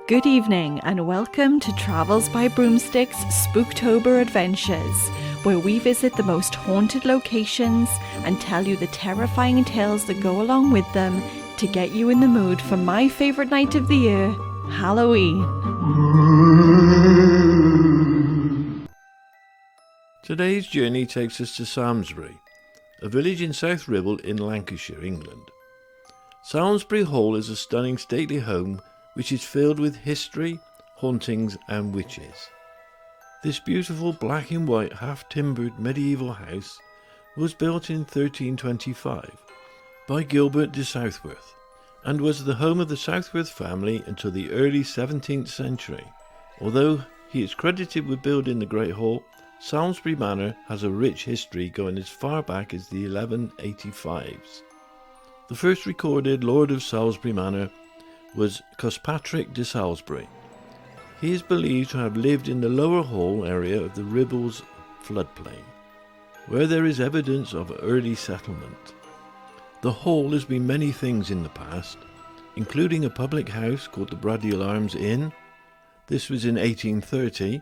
Good evening and welcome to Travels by Broomstick's Spooktober Adventures, where we visit the most haunted locations and tell you the terrifying tales that go along with them to get you in the mood for my favourite night of the year, Halloween. Today's journey takes us to Samlesbury, a village in South Ribble in Lancashire, England. Salsbury Hall is a stunning stately home which is filled with history, hauntings and witches. This beautiful black and white half-timbered medieval house was built in 1325 by Gilbert de Southworth and was the home of the Southworth family until the early 17th century. Although he is credited with building the Great Hall, Salsbury Manor has a rich history going as far back as the 1185s. The first recorded Lord of Salsbury Manor was Cospatrick de Salsbury. He is believed to have lived in the lower hall area of the Ribble's floodplain, where there is evidence of early settlement. The hall has been many things in the past, including a public house called the Braddyll Arms Inn. This was in 1830.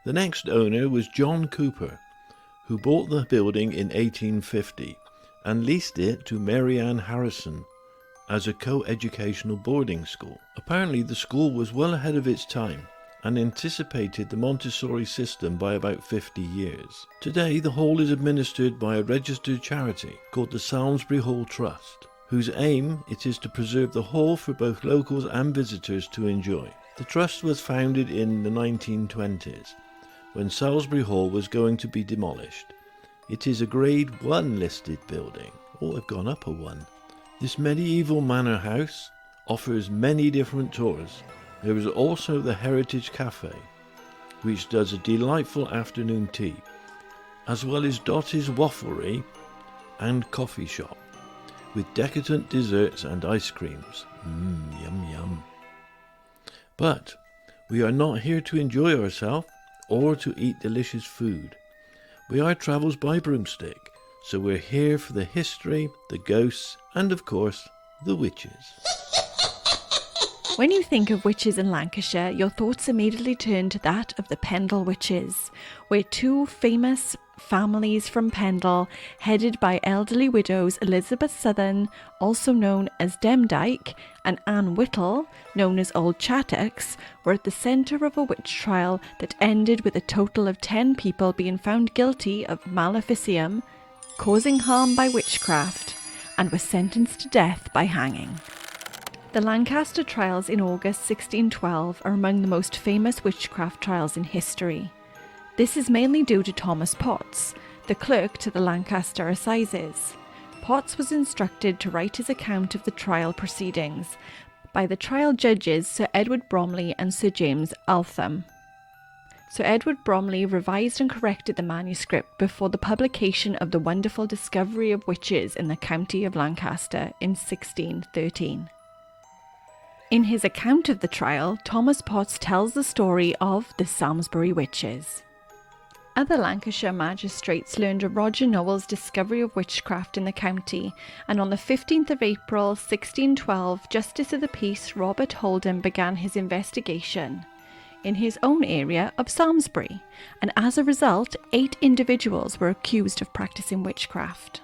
The next owner was John Cooper, who bought the building in 1850 and leased it to Mary Ann Harrison as a co-educational boarding school. Apparently the school was well ahead of its time and anticipated the Montessori system by about 50 years. Today the hall is administered by a registered charity called the Salsbury Hall Trust, whose aim it is to preserve the hall for both locals and visitors to enjoy. The trust was founded in the 1920s when Salsbury Hall was going to be demolished. It is a Grade 1 listed building. Oh, I've gone up a 1. This medieval manor house offers many different tours. There is also the Heritage Cafe, which does a delightful afternoon tea, as well as Dottie's Wafflery and coffee shop, with decadent desserts and ice creams. Yum yum. But we are not here to enjoy ourselves or to eat delicious food. We are Travels by Broomstick, so we're here for the history, the ghosts, and of course, the witches. When you think of witches in Lancashire, your thoughts immediately turn to that of the Pendle Witches, where two famous families from Pendle, headed by elderly widows Elizabeth Southern, also known as Demdike, and Anne Whittle, known as Old Chattocks, were at the centre of a witch trial that ended with a total of 10 people being found guilty of maleficium, causing harm by witchcraft, and were sentenced to death by hanging. The Lancaster trials in August 1612 are among the most famous witchcraft trials in history. This is mainly due to Thomas Potts, the clerk to the Lancaster Assizes. Potts was instructed to write his account of the trial proceedings by the trial judges Sir Edward Bromley and Sir James Altham. Sir Edward Bromley revised and corrected the manuscript before the publication of the wonderful discovery of witches in the county of Lancaster in 1613. In his account of the trial, Thomas Potts tells the story of the Samlesbury witches. Other Lancashire magistrates learned of Roger Nowell's discovery of witchcraft in the county, and on the 15th of April 1612, Justice of the Peace Robert Holden began his investigation in his own area of Samlesbury, and as a result, 8 individuals were accused of practicing witchcraft.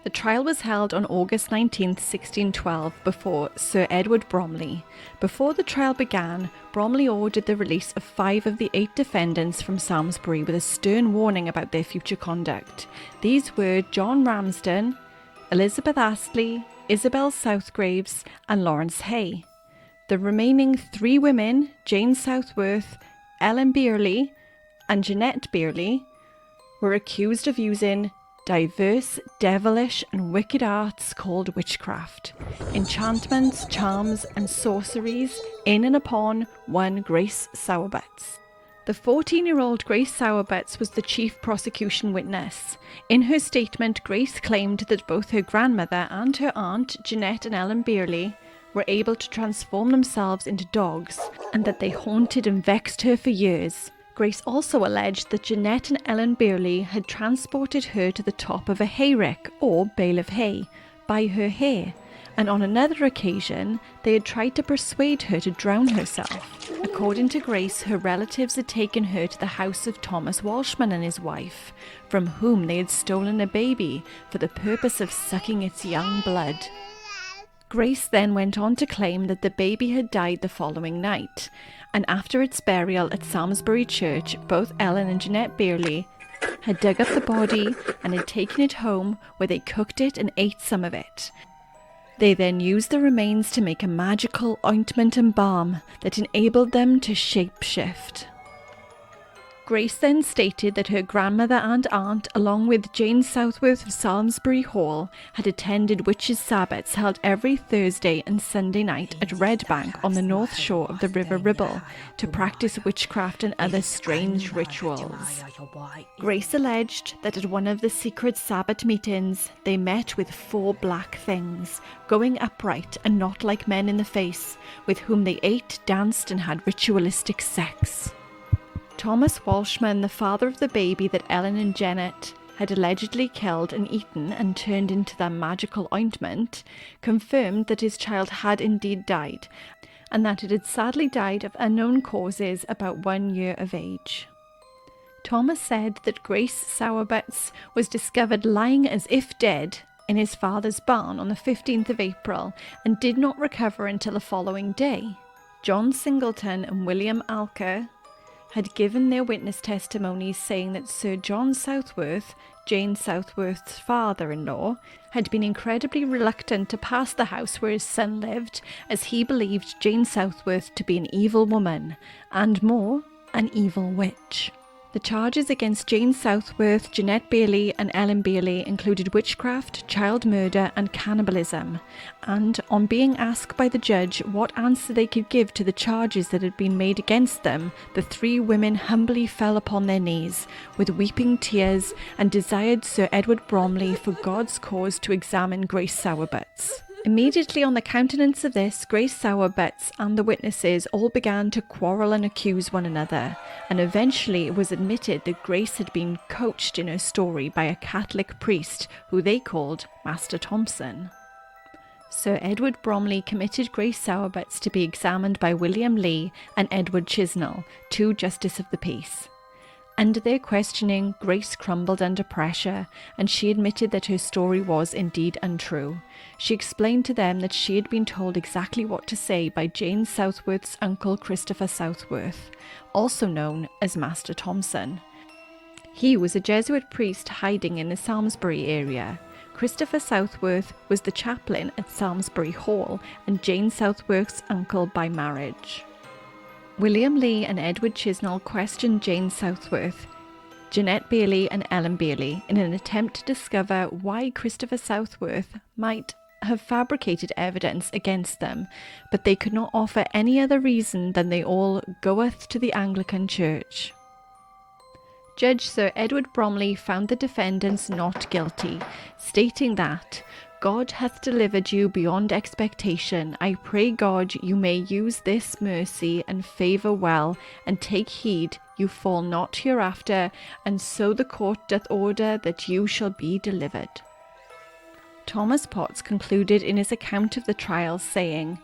The trial was held on August 19, 1612, before Sir Edward Bromley. Before the trial began, Bromley ordered the release of 5 of the 8 defendants from Samlesbury with a stern warning about their future conduct. These were John Ramsden, Elizabeth Astley, Isabel Southgraves, and Lawrence Hay. The remaining 3 women, Jane Southworth, Ellen Beerley, and Jeanette Beerley, were accused of using diverse, devilish and wicked arts called witchcraft, enchantments, charms and sorceries in and upon one Grace Sowerbutts. The 14-year-old Grace Sowerbutts was the chief prosecution witness. In her statement, Grace claimed that both her grandmother and her aunt, Jeanette and Ellen Beerley, were able to transform themselves into dogs, and that they haunted and vexed her for years. Grace also alleged that Jeanette and Ellen Beerley had transported her to the top of a hayrick, or bale of hay, by her hair, and on another occasion, they had tried to persuade her to drown herself. According to Grace, her relatives had taken her to the house of Thomas Walshman and his wife, from whom they had stolen a baby for the purpose of sucking its young blood. Grace then went on to claim that the baby had died the following night, and after its burial at Salsbury Church, both Ellen and Jeanette Beerley had dug up the body and had taken it home, where they cooked it and ate some of it. They then used the remains to make a magical ointment and balm that enabled them to shapeshift. Grace then stated that her grandmother and aunt, along with Jane Southworth of Samlesbury Hall, had attended witches' sabbats held every Thursday and Sunday night at Red Bank on the north shore of the River Ribble to practice witchcraft and other strange rituals. Grace alleged that at one of the secret sabbat meetings, they met with 4 black things, going upright and not like men in the face, with whom they ate, danced and had ritualistic sex. Thomas Walshman, the father of the baby that Ellen and Janet had allegedly killed and eaten and turned into their magical ointment, confirmed that his child had indeed died, and that it had sadly died of unknown causes about 1 year of age. Thomas said that Grace Sowerbutts was discovered lying as if dead in his father's barn on the 15th of April and did not recover until the following day. John Singleton and William Alker had given their witness testimonies, saying that Sir John Southworth, Jane Southworth's father-in-law, had been incredibly reluctant to pass the house where his son lived, as he believed Jane Southworth to be an evil woman, and more, an evil witch. The charges against Jane Southworth, Jeanette Beerley and Ellen Beerley included witchcraft, child murder and cannibalism, and on being asked by the judge what answer they could give to the charges that had been made against them, the 3 women humbly fell upon their knees with weeping tears and desired Sir Edward Bromley for God's cause to examine Grace Sowerbutts. Immediately on the countenance of this, Grace Sowerbutts and the witnesses all began to quarrel and accuse one another, and eventually it was admitted that Grace had been coached in her story by a Catholic priest who they called Master Thompson. Sir Edward Bromley committed Grace Sowerbutts to be examined by William Lee and Edward Chisnell, 2 Justice of the Peace. Under their questioning, Grace crumbled under pressure, and she admitted that her story was indeed untrue. She explained to them that she had been told exactly what to say by Jane Southworth's uncle Christopher Southworth, also known as Master Thompson. He was a Jesuit priest hiding in the Samlesbury area. Christopher Southworth was the chaplain at Samlesbury Hall and Jane Southworth's uncle by marriage. William Lee and Edward Chisnell questioned Jane Southworth, Jeanette Beerley and Ellen Beerley in an attempt to discover why Christopher Southworth might have fabricated evidence against them, but they could not offer any other reason than they all goeth to the Anglican Church. Judge Sir Edward Bromley found the defendants not guilty, stating that God hath delivered you beyond expectation. I pray God you may use this mercy and favour well, and take heed you fall not hereafter, and so the court doth order that you shall be delivered. Thomas Potts concluded in his account of the trial, saying,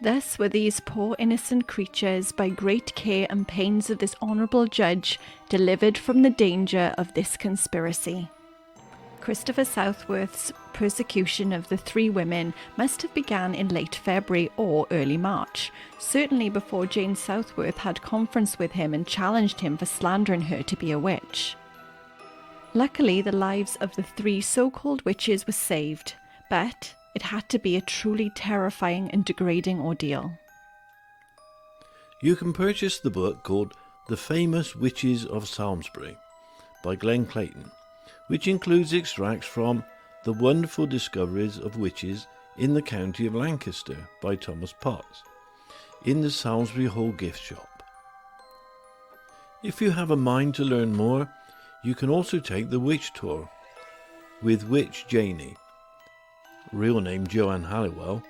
Thus were these poor innocent creatures, by great care and pains of this honourable judge, delivered from the danger of this conspiracy. Christopher Southworth's persecution of the 3 women must have begun in late February or early March, certainly before Jane Southworth had conference with him and challenged him for slandering her to be a witch. Luckily, the lives of the 3 so-called witches were saved, but it had to be a truly terrifying and degrading ordeal. You can purchase the book called The Famous Witches of Salsbury by Glenn Clayton, which includes extracts from The Wonderful Discoveries of Witches in the County of Lancaster by Thomas Potts, in the Salsbury Hall gift shop. If you have a mind to learn more, you can also take the Witch Tour with Witch Janie, real name Joanne Halliwell,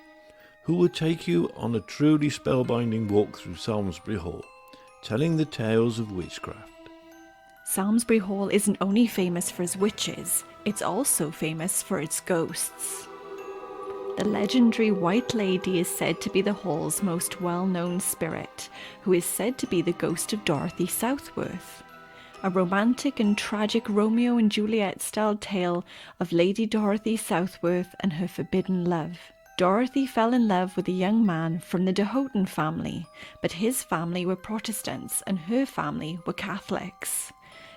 who will take you on a truly spellbinding walk through Salsbury Hall, telling the tales of witchcraft. Salsbury Hall isn't only famous for its witches, it's also famous for its ghosts. The legendary White Lady is said to be the Hall's most well-known spirit, who is said to be the ghost of Dorothy Southworth. A romantic and tragic Romeo and Juliet style tale of Lady Dorothy Southworth and her forbidden love. Dorothy fell in love with a young man from the de Houghton family, but his family were Protestants and her family were Catholics.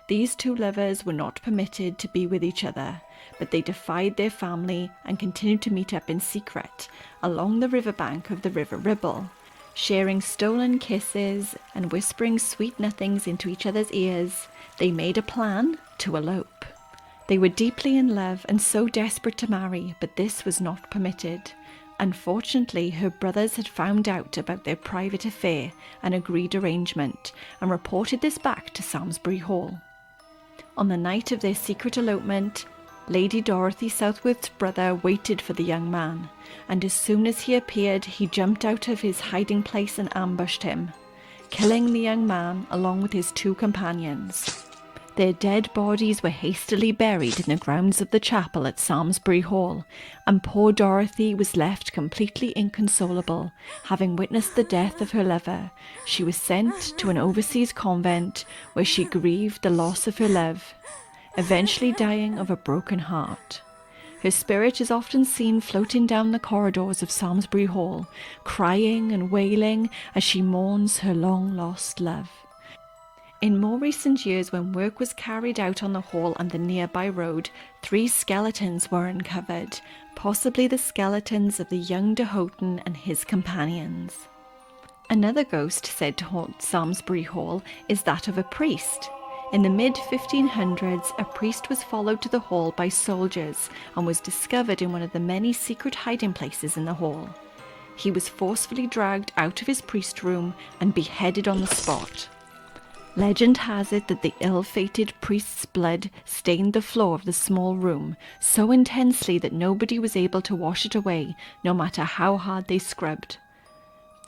These two lovers were not permitted to be with each other, but they defied their family and continued to meet up in secret along the riverbank of the River Ribble, sharing stolen kisses and whispering sweet nothings into each other's ears. They made a plan to elope. They were deeply in love and so desperate to marry, but this was not permitted. Unfortunately, her brothers had found out about their private affair and agreed arrangement, and reported this back to Salsbury Hall. On the night of their secret elopement, Lady Dorothy Southworth's brother waited for the young man, and as soon as he appeared, he jumped out of his hiding place and ambushed him, killing the young man along with his two companions. Their dead bodies were hastily buried in the grounds of the chapel at Samlesbury Hall, and poor Dorothy was left completely inconsolable, having witnessed the death of her lover. She was sent to an overseas convent where she grieved the loss of her love, eventually dying of a broken heart. Her spirit is often seen floating down the corridors of Samlesbury Hall, crying and wailing as she mourns her long-lost love. In more recent years, when work was carried out on the hall and the nearby road, 3 skeletons were uncovered, possibly the skeletons of the young de Houghton and his companions. Another ghost said to haunt Samlesbury Hall is that of a priest. In the mid-1500s, a priest was followed to the hall by soldiers and was discovered in one of the many secret hiding places in the hall. He was forcefully dragged out of his priest room and beheaded on the spot. Legend has it that the ill-fated priest's blood stained the floor of the small room so intensely that nobody was able to wash it away, no matter how hard they scrubbed.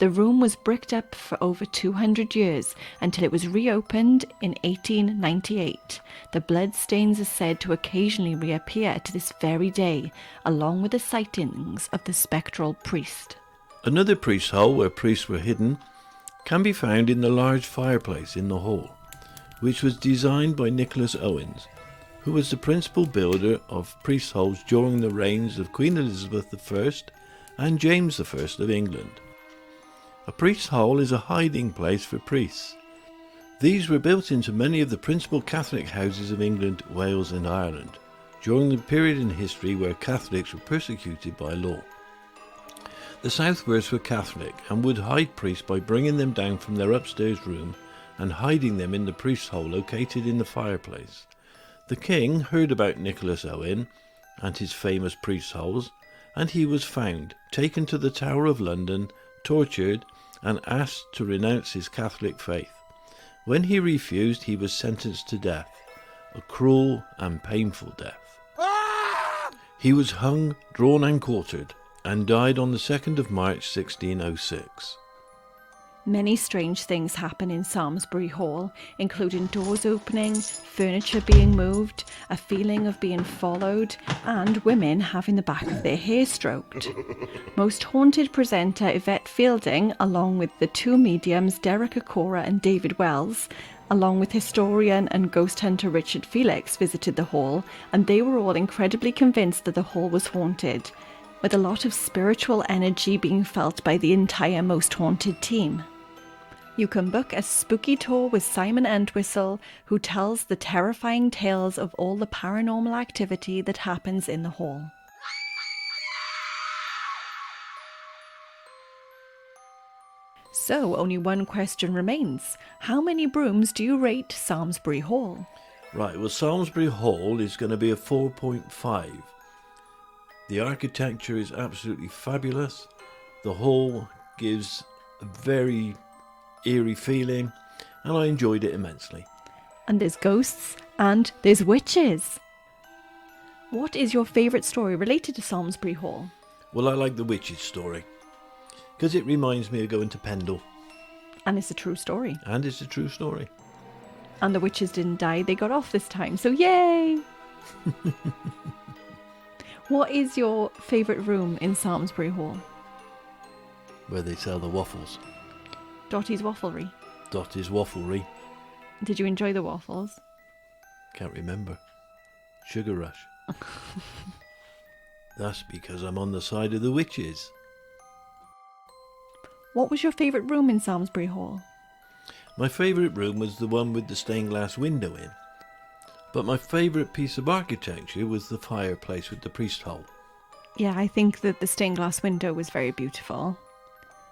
The room was bricked up for over 200 years until it was reopened in 1898. The bloodstains are said to occasionally reappear to this very day, along with the sightings of the spectral priest. Another priest's hole where priests were hidden can be found in the large fireplace in the hall, which was designed by Nicholas Owens, who was the principal builder of priest holes during the reigns of Queen Elizabeth I and James I of England. A priest's hole is a hiding place for priests. These were built into many of the principal Catholic houses of England, Wales and Ireland during the period in history where Catholics were persecuted by law. The Southworths were Catholic and would hide priests by bringing them down from their upstairs room and hiding them in the priest's hole located in the fireplace. The king heard about Nicholas Owen and his famous priest's holes, and he was found, taken to the Tower of London, tortured and asked to renounce his Catholic faith. When he refused, he was sentenced to death, a cruel and painful death. He was hung, drawn and quartered, and died on the 2nd of March 1606. Many strange things happen in Samlesbury Hall, including doors opening, furniture being moved, a feeling of being followed, and women having the back of their hair stroked. Most haunted presenter Yvette Fielding, along with the 2 mediums Derek Acora and David Wells, along with historian and ghost hunter Richard Felix, visited the hall, and they were all incredibly convinced that the hall was haunted, with a lot of spiritual energy being felt by the entire Most Haunted team. You can book a spooky tour with Simon Entwistle, who tells the terrifying tales of all the paranormal activity that happens in the hall. So, only one question remains. How many brooms do you rate Samlesbury Hall? Right, well, Salsbury Hall is going to be a 4.5. The architecture is absolutely fabulous. The hall gives a very eerie feeling, and I enjoyed it immensely. And there's ghosts, and there's witches. What is your favourite story related to Salsbury Hall? Well, I like the witch's story, because it reminds me of going to Pendle. And it's a true story. And it's a true story. And the witches didn't die, they got off this time, so yay! What is your favourite room in Samlesbury Hall? Where they sell the waffles. Dottie's Wafflery. Dottie's Wafflery. Did you enjoy the waffles? Can't remember. Sugar Rush. That's because I'm on the side of the witches. What was your favourite room in Samlesbury Hall? My favourite room was the one with the stained glass window in. But my favourite piece of architecture was the fireplace with the priest hole. Yeah, I think that the stained glass window was very beautiful.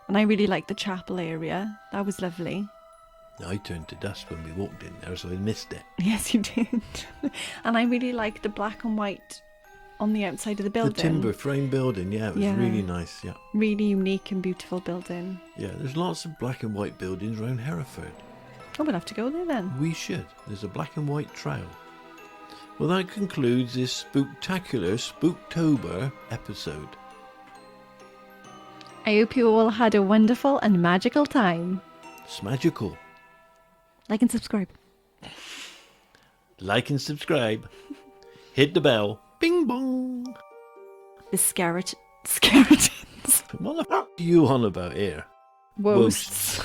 And I really liked the chapel area. That was lovely. I turned to dust when we walked in there, so I missed it. Yes, you did. And I really liked the black and white on the outside of the building. The timber frame building, yeah, it was really nice, yeah. Really unique and beautiful building. Yeah, there's lots of black and white buildings around Hereford. Oh, we'll have to go there then. We should. There's a black and white trail. Well, that concludes this spooktacular Spooktober episode. I hope you all had a wonderful and magical time. It's magical. Like and subscribe. Like and subscribe. Hit the bell. Bing bong. The skeletons. What the f*** are you on about here? Woasts.